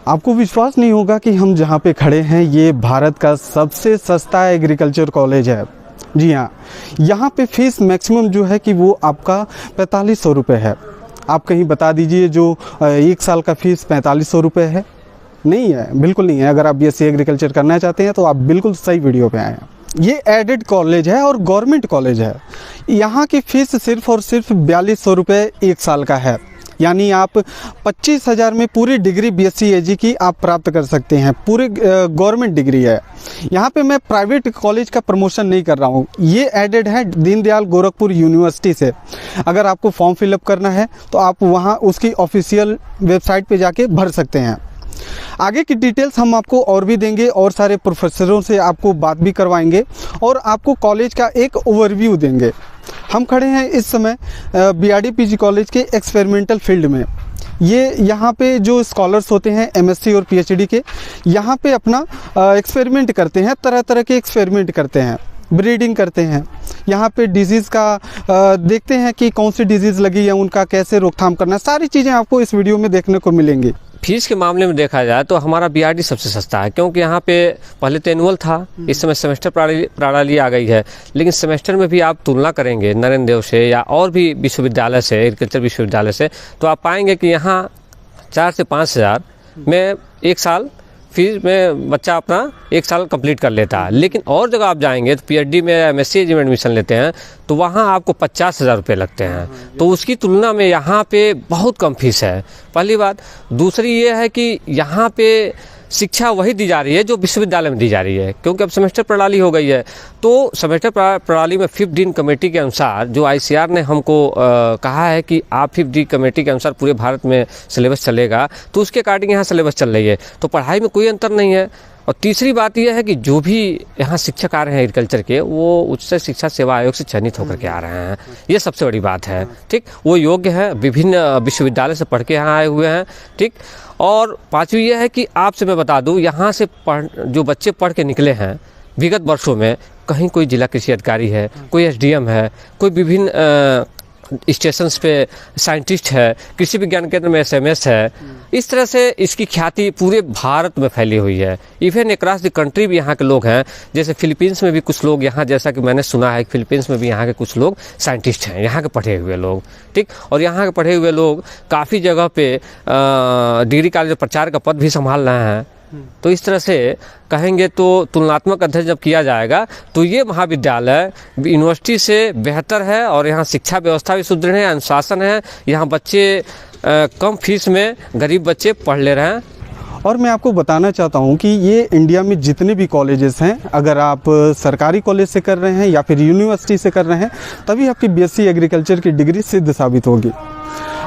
आपको विश्वास नहीं होगा कि हम जहाँ पे खड़े हैं ये भारत का सबसे सस्ता एग्रीकल्चर कॉलेज है। जी हाँ, यहाँ पे फीस मैक्सिमम जो है कि वो आपका 4500 रुपये है। आप कहीं बता दीजिए जो 1 साल का फीस 4500 रुपये है। नहीं है, बिल्कुल नहीं है। अगर आप BSc एग्रीकल्चर करना चाहते हैं तो आप बिल्कुल सही वीडियो पे आए हैं। ये एडेड कॉलेज है और गवर्नमेंट कॉलेज है। यहाँ की फ़ीस सिर्फ और सिर्फ 4200 रुपये 1 साल का है। यानी आप 25,000 में पूरी डिग्री BSc AG की आप प्राप्त कर सकते हैं। पूरी गवर्नमेंट डिग्री है। यहाँ पे मैं प्राइवेट कॉलेज का प्रमोशन नहीं कर रहा हूँ। ये एडेड है दीनदयाल गोरखपुर यूनिवर्सिटी से। अगर आपको फॉर्म फिलअप करना है तो आप वहाँ उसकी ऑफिशियल वेबसाइट पे जाके भर सकते हैं। आगे की डिटेल्स हम आपको और भी देंगे और सारे प्रोफेसरों से आपको बात भी करवाएंगे और आपको कॉलेज का एक ओवरव्यू देंगे। हम खड़े हैं इस समय BRD PG कॉलेज के एक्सपेरिमेंटल फील्ड में। ये यहाँ पे जो स्कॉलर्स होते हैं MSc और PhD के, यहाँ पे अपना एक्सपेरिमेंट करते हैं, तरह तरह के एक्सपेरिमेंट करते हैं, ब्रीडिंग करते हैं। यहाँ पे डिजीज़ का देखते हैं कि कौन सी डिजीज़ लगी है, उनका कैसे रोकथाम करना, सारी चीज़ें आपको इस वीडियो में देखने को मिलेंगी। फीस के मामले में देखा जाए तो हमारा BRD सबसे सस्ता है, क्योंकि यहाँ पे पहले तो एनुअल था, इस समय सेमेस्टर प्रणाली आ गई है। लेकिन सेमेस्टर में भी आप तुलना करेंगे नरेंद्र देव से या और भी विश्वविद्यालय से, एग्रीकल्चर विश्वविद्यालय से, तो आप पाएंगे कि यहाँ 4 से 5 हज़ार में 1 साल फीस में बच्चा अपना 1 साल कंप्लीट कर लेता है। लेकिन और जगह आप जाएंगे तो PhD में MSc में एडमिशन लेते हैं तो वहाँ आपको 50,000 रुपये लगते हैं। तो उसकी तुलना में यहाँ पे बहुत कम फीस है, पहली बात। दूसरी ये है कि यहाँ पे शिक्षा वही दी जा रही है जो विश्वविद्यालय में दी जा रही है, क्योंकि अब सेमेस्टर प्रणाली हो गई है। तो सेमेस्टर प्रणाली में 5th डीन कमेटी के अनुसार जो ICAR ने हमको कहा है कि आप 5th डी कमेटी के अनुसार पूरे भारत में सिलेबस चलेगा, तो उसके अकॉर्डिंग यहाँ सिलेबस चल रही है। तो पढ़ाई में कोई अंतर नहीं है। और तीसरी बात यह है कि जो भी यहाँ शिक्षक आ रहे हैं एग्रीकल्चर के, वो उच्च शिक्षा सेवा आयोग से चयनित होकर के आ रहे हैं। ये सबसे बड़ी बात है, ठीक। वो योग्य है, विभिन्न विश्वविद्यालय से पढ़ के यहाँ आए हुए हैं, ठीक। और पांचवी ये है कि आपसे मैं बता दूं, यहाँ से जो बच्चे पढ़ के निकले हैं विगत वर्षों में, कहीं कोई जिला कृषि अधिकारी है, कोई SDM है, कोई विभिन्न स्टेशंस पे साइंटिस्ट है, कृषि विज्ञान केंद्र में SMS है। इस तरह से इसकी ख्याति पूरे भारत में फैली हुई है। इवन अक्रॉस द कंट्री भी यहाँ के लोग हैं। जैसे फिलीपींस में भी कुछ लोग यहाँ, जैसा कि मैंने सुना है, फिलीपींस में भी यहाँ के कुछ लोग साइंटिस्ट हैं, यहाँ के पढ़े हुए लोग, ठीक। और यहाँ के पढ़े हुए लोग काफ़ी जगह पे डिग्री कॉलेज प्रचार का पद भी संभाल रहे हैं। तो इस तरह से कहेंगे तो तुलनात्मक अध्ययन जब किया जाएगा तो ये महाविद्यालय यूनिवर्सिटी से बेहतर है। और यहाँ शिक्षा व्यवस्था भी सुदृढ़ है, अनुशासन है। यहाँ बच्चे कम फीस में गरीब बच्चे पढ़ ले रहे हैं। और मैं आपको बताना चाहता हूँ कि ये इंडिया में जितने भी कॉलेजेस हैं, अगर आप सरकारी कॉलेज से कर रहे हैं या फिर यूनिवर्सिटी से कर रहे हैं, तभी आपकी BSc एग्रीकल्चर की डिग्री सिद्ध साबित होगी।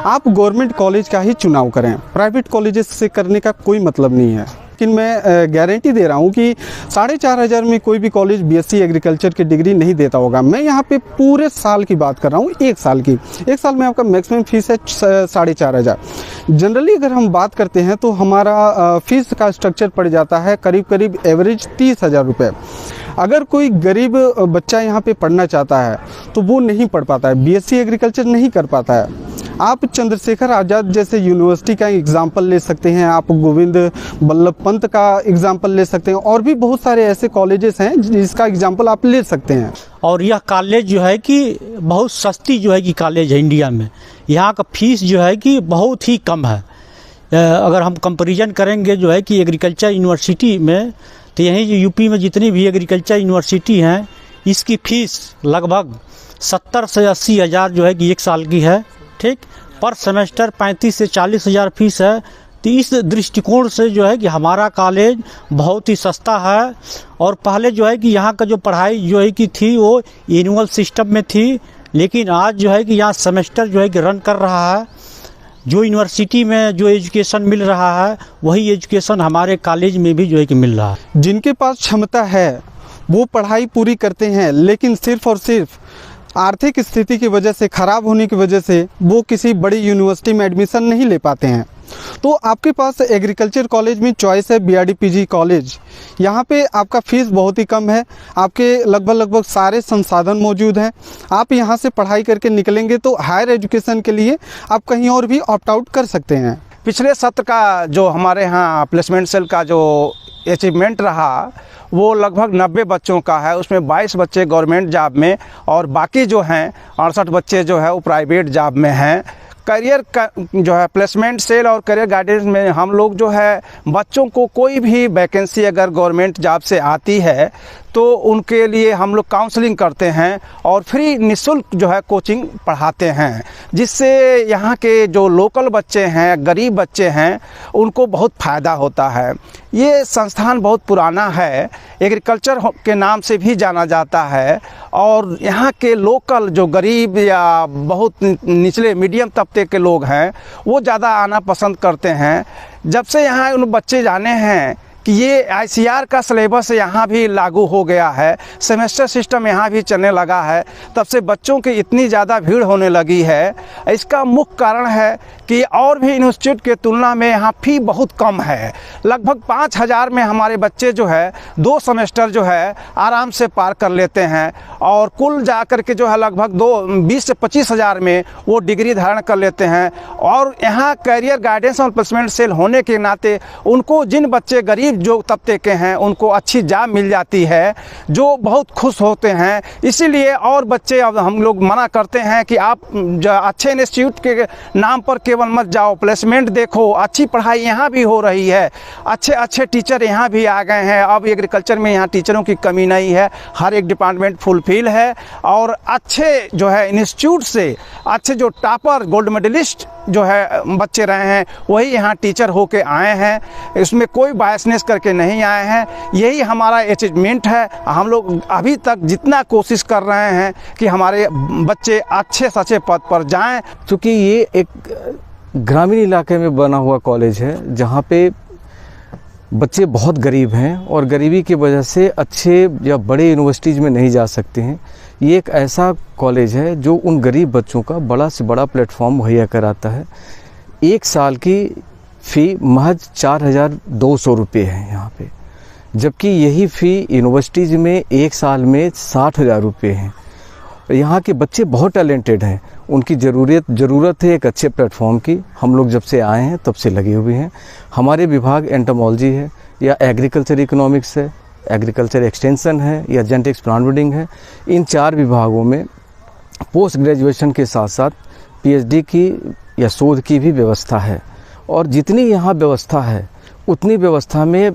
आप गवर्नमेंट कॉलेज का ही चुनाव करें, प्राइवेट कॉलेजेस से करने का कोई मतलब नहीं है। लेकिन मैं गारंटी दे रहा हूँ कि 4,500 में कोई भी कॉलेज BSc एग्रीकल्चर की डिग्री नहीं देता होगा। मैं यहाँ पे पूरे साल की बात कर रहा हूँ, 1 साल की। 1 साल में आपका मैक्सिमम फीस है 4,500। जनरली अगर हम बात करते हैं तो हमारा फीस का स्ट्रक्चर पड़ जाता है करीब करीब एवरेज 30,000 रुपये। अगर कोई गरीब बच्चा यहाँ पे पढ़ना चाहता है तो वो नहीं पढ़ पाता है, BSc एग्रीकल्चर नहीं कर पाता है। आप चंद्रशेखर आज़ाद जैसे यूनिवर्सिटी का एग्जाम्पल ले सकते हैं, आप गोविंद बल्लभ पंत का एग्जाम्पल ले सकते हैं, और भी बहुत सारे ऐसे कॉलेजेस हैं जिसका एग्जाम्पल आप ले सकते हैं। और यह कॉलेज जो है कि बहुत सस्ती जो है कि कॉलेज है इंडिया में। यहाँ का फीस जो है कि बहुत ही कम है। अगर हम कंपैरिजन करेंगे जो है कि एग्रीकल्चर यूनिवर्सिटी में, तो यहीं जो यूपी में जितनी भी एग्रीकल्चर यूनिवर्सिटी हैं, इसकी फ़ीस लगभग 70 से 80 हज़ार जो है कि 1 साल की है, ठीक। पर सेमेस्टर 35 से 40 हज़ार फीस है। तो इस दृष्टिकोण से जो है कि हमारा कॉलेज बहुत ही सस्ता है। और पहले जो है कि यहाँ का जो पढ़ाई जो है कि थी वो एनुअल सिस्टम में थी, लेकिन आज जो है कि यहाँ सेमेस्टर जो है कि रन कर रहा है। जो यूनिवर्सिटी में जो एजुकेशन मिल रहा है वही एजुकेशन हमारे कॉलेज में भी जो है कि मिल रहा है। जिनके पास क्षमता है वो पढ़ाई पूरी करते हैं, लेकिन सिर्फ और सिर्फ आर्थिक स्थिति की वजह से, ख़राब होने की वजह से वो किसी बड़ी यूनिवर्सिटी में एडमिशन नहीं ले पाते हैं। तो आपके पास एग्रीकल्चर कॉलेज में चॉइस है BRD PG कॉलेज। यहाँ पे आपका फ़ीस बहुत ही कम है, आपके लगभग सारे संसाधन मौजूद हैं। आप यहाँ से पढ़ाई करके निकलेंगे तो हायर एजुकेशन के लिए आप कहीं और भी ऑप्ट आउट कर सकते हैं। पिछले सत्र का जो हमारे यहाँ प्लेसमेंट सेल का जो अचीवमेंट रहा वो लगभग 90 बच्चों का है। उसमें 22 बच्चे गवर्नमेंट जॉब में और बाकी जो हैं 68 बच्चे जो है वो प्राइवेट जॉब में हैं। करियर का जो है प्लेसमेंट सेल और करियर गाइडेंस में हम लोग जो है बच्चों को कोई भी वैकेंसी अगर गवर्नमेंट जॉब से आती है तो उनके लिए हम लोग काउंसलिंग करते हैं और फ्री निःशुल्क जो है कोचिंग पढ़ाते हैं, जिससे यहाँ के जो लोकल बच्चे हैं, गरीब बच्चे हैं, उनको बहुत फ़ायदा होता है। ये संस्थान बहुत पुराना है, एग्रीकल्चर के नाम से भी जाना जाता है और यहाँ के लोकल जो गरीब या बहुत निचले मीडियम तबके के लोग हैं वो ज़्यादा आना पसंद करते हैं। जब से यहाँ उन बच्चे जाने हैं कि ये ICR का सिलेबस यहाँ भी लागू हो गया है, सेमेस्टर सिस्टम यहाँ भी चलने लगा है, तब से बच्चों की इतनी ज़्यादा भीड़ होने लगी है। इसका मुख्य कारण है कि और भी इंस्टीट्यूट के तुलना में यहाँ फ़ी बहुत कम है। लगभग 5,000 में हमारे बच्चे जो है 2 सेमेस्टर जो है आराम से पार कर लेते हैं और कुल जा कर के जो है लगभग 20 से 25,000 में वो डिग्री धारण कर लेते हैं। और यहाँ करियर गाइडेंस और प्लेसमेंट सेल होने के नाते उनको जिन बच्चे गरीब जो तबके के हैं उनको अच्छी जॉब मिल जाती है, जो बहुत खुश होते हैं। इसीलिए और बच्चे अब हम लोग मना करते हैं कि आप अच्छे इंस्टीट्यूट के नाम पर केवल मत जाओ, प्लेसमेंट देखो, अच्छी पढ़ाई यहाँ भी हो रही है, अच्छे अच्छे टीचर यहाँ भी आ गए हैं। अब एग्रीकल्चर में यहाँ टीचरों की कमी नहीं है, हर एक डिपार्टमेंट फुलफिल है और अच्छे जो है इंस्टीट्यूट से अच्छे जो टॉपर गोल्ड मेडलिस्ट जो है बच्चे रहे हैं वही यहाँ टीचर होके आए हैं। इसमें कोई बायसनेस करके नहीं आए हैं। यही हमारा अचीवमेंट है। हम लोग अभी तक जितना कोशिश कर रहे हैं कि हमारे बच्चे अच्छे से अच्छे पद पर जाएं। क्योंकि ये एक ग्रामीण इलाके में बना हुआ कॉलेज है जहाँ पे बच्चे बहुत गरीब हैं और गरीबी की वजह से अच्छे या बड़े यूनिवर्सिटीज़ में नहीं जा सकते हैं। ये एक ऐसा कॉलेज है जो उन गरीब बच्चों का बड़ा से बड़ा प्लेटफॉर्म मुहैया कराता है। 1 साल की फ़ी महज 4,200 रुपये है यहाँ पे, जबकि यही फ़ी यूनिवर्सिटीज़ में 1 साल में 60,000 रुपये हैं। यहाँ के बच्चे बहुत टैलेंटेड हैं, उनकी ज़रूरत है एक अच्छे प्लेटफॉर्म की। हम लोग जब से आए हैं तब से लगे हुए हैं। हमारे विभाग एंटोमोलॉजी है या एग्रीकल्चर इकोनॉमिक्स है, एग्रीकल्चर एक्सटेंशन है या जेनेटिक्स प्लांट ब्रीडिंग है। इन 4 विभागों में पोस्ट ग्रेजुएशन के साथ साथ PhD की या शोध की भी व्यवस्था है और जितनी यहाँ व्यवस्था है उतनी व्यवस्था में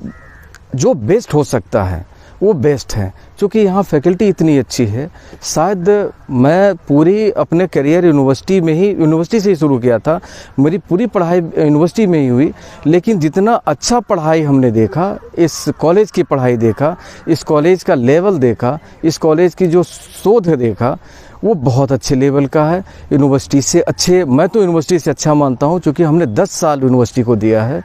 जो बेस्ट हो सकता है वो बेस्ट है। क्योंकि यहाँ फैकल्टी इतनी अच्छी है। शायद मैं पूरी अपने करियर यूनिवर्सिटी से ही शुरू किया था, मेरी पूरी पढ़ाई यूनिवर्सिटी में ही हुई, लेकिन जितना अच्छा पढ़ाई हमने देखा, इस कॉलेज की पढ़ाई देखा, इस कॉलेज का लेवल देखा, इस कॉलेज की जो शोध देखा, वो बहुत अच्छे लेवल का है। यूनिवर्सिटी से अच्छे, मैं तो यूनिवर्सिटी से अच्छा मानता हूँ क्योंकि हमने 10 साल यूनिवर्सिटी को दिया है।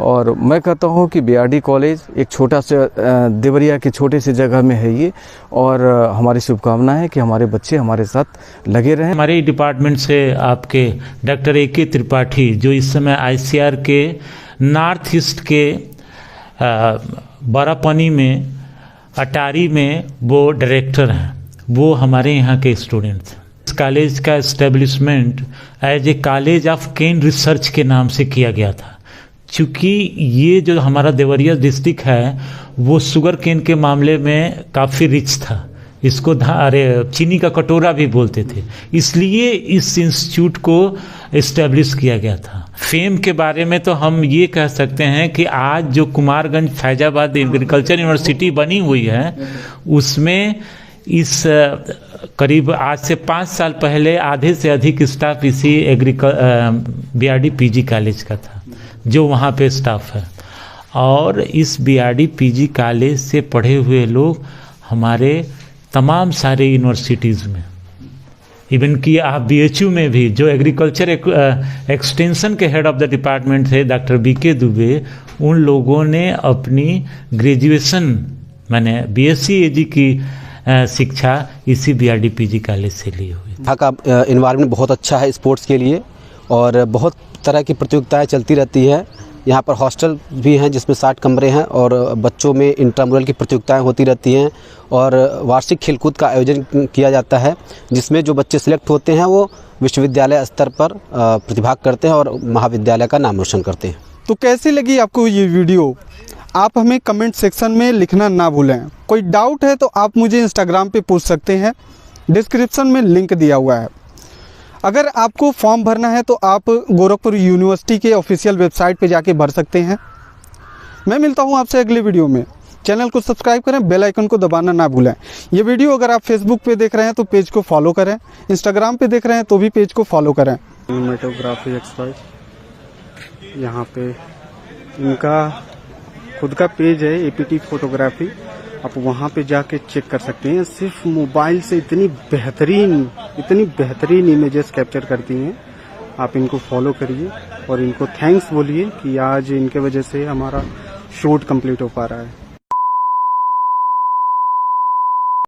और मैं कहता हूँ कि BRD कॉलेज एक छोटा सा देवरिया के छोटे से जगह में है ये, और हमारी शुभकामनाएं है कि हमारे बच्चे हमारे साथ लगे रहें। हमारे डिपार्टमेंट से आपके डॉक्टर AK त्रिपाठी जो इस समय ICR के नॉर्थ ईस्ट के बारापानी में अटारी में वो डायरेक्टर हैं, वो हमारे यहाँ के स्टूडेंट्स। इस कॉलेज का establishment as a college of cane research के नाम से किया गया था। चूँकि ये जो हमारा देवरिया डिस्ट्रिक्ट है वो शुगर केन के मामले में काफ़ी रिच था, इसको चीनी का कटोरा भी बोलते थे, इसलिए इस इंस्टीट्यूट को इस्टेब्लिश किया गया था। फेम के बारे में तो हम ये कह सकते हैं कि आज जो कुमारगंज फैजाबाद एग्रीकल्चर यूनिवर्सिटी बनी हुई है उसमें इस करीब आज से 5 साल पहले आधे से अधिक स्टाफ इसी BRD PG कॉलेज का था जो वहाँ पे स्टाफ है। और इस BRD PG कॉलेज से पढ़े हुए लोग हमारे तमाम सारे यूनिवर्सिटीज़ में, इवन कि आप BHU में भी जो एग्रीकल्चर एक्सटेंशन के हेड ऑफ द डिपार्टमेंट थे डॉक्टर BK दुबे, उन लोगों ने अपनी ग्रेजुएशन माने BSc AG की शिक्षा इसी BRD PG कॉलेज से ली हुई। यहाँ का इन्वायरमेंट बहुत अच्छा है स्पोर्ट्स के लिए और बहुत तरह की प्रतियोगिताएं चलती रहती है। यहाँ पर हॉस्टल भी हैं जिसमें 60 कमरे हैं और बच्चों में इंट्रामुरल की प्रतियोगिताएं होती रहती हैं और वार्षिक खेलकूद का आयोजन किया जाता है, जिसमें जो बच्चे सिलेक्ट होते हैं वो विश्वविद्यालय स्तर पर प्रतिभाग करते हैं और महाविद्यालय का नाम रोशन करते हैं। तो कैसी लगी आपको ये वीडियो? आप हमें कमेंट सेक्शन में लिखना ना भूलें। कोई डाउट है तो आप मुझे इंस्टाग्राम पे पूछ सकते हैं, डिस्क्रिप्शन में लिंक दिया हुआ है। अगर आपको फॉर्म भरना है तो आप गोरखपुर यूनिवर्सिटी के ऑफिशियल वेबसाइट पे जाके भर सकते हैं। मैं मिलता हूँ आपसे अगले वीडियो में। चैनल को सब्सक्राइब करें, बेल आइकन को दबाना ना भूलें। ये वीडियो अगर आप फेसबुक पे देख रहे हैं तो पेज को फॉलो करें, इंस्टाग्राम पे देख रहे हैं तो भी पेज को फॉलो करें। सिनेमेटोग्राफी एक्सपर्ट, यहाँ पे इनका खुद का पेज है APT फोटोग्राफी, आप वहाँ पे जाके चेक कर सकते हैं। सिर्फ मोबाइल से इतनी बेहतरीन इमेजेस कैप्चर करती हैं। आप इनको फॉलो करिए और इनको थैंक्स बोलिए कि आज इनके वजह से हमारा शूट कंप्लीट हो पा रहा है।